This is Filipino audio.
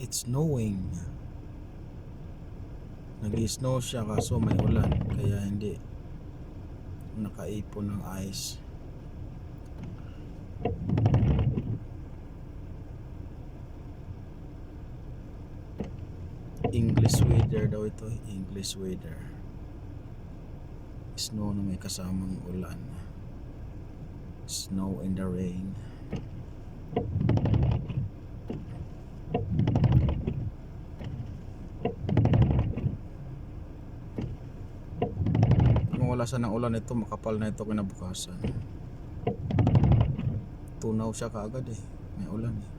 It's snowing. Nag-snow siya kaso may ulan kaya hindi nakaipon ng ice. English weather daw ito, English weather. Snow na may kasamang ulan. Snow in the rain. Kung wala sa ng ulan ito, makapal na ito kinabukasan. Tunaw siya kaagad eh, may ulan eh.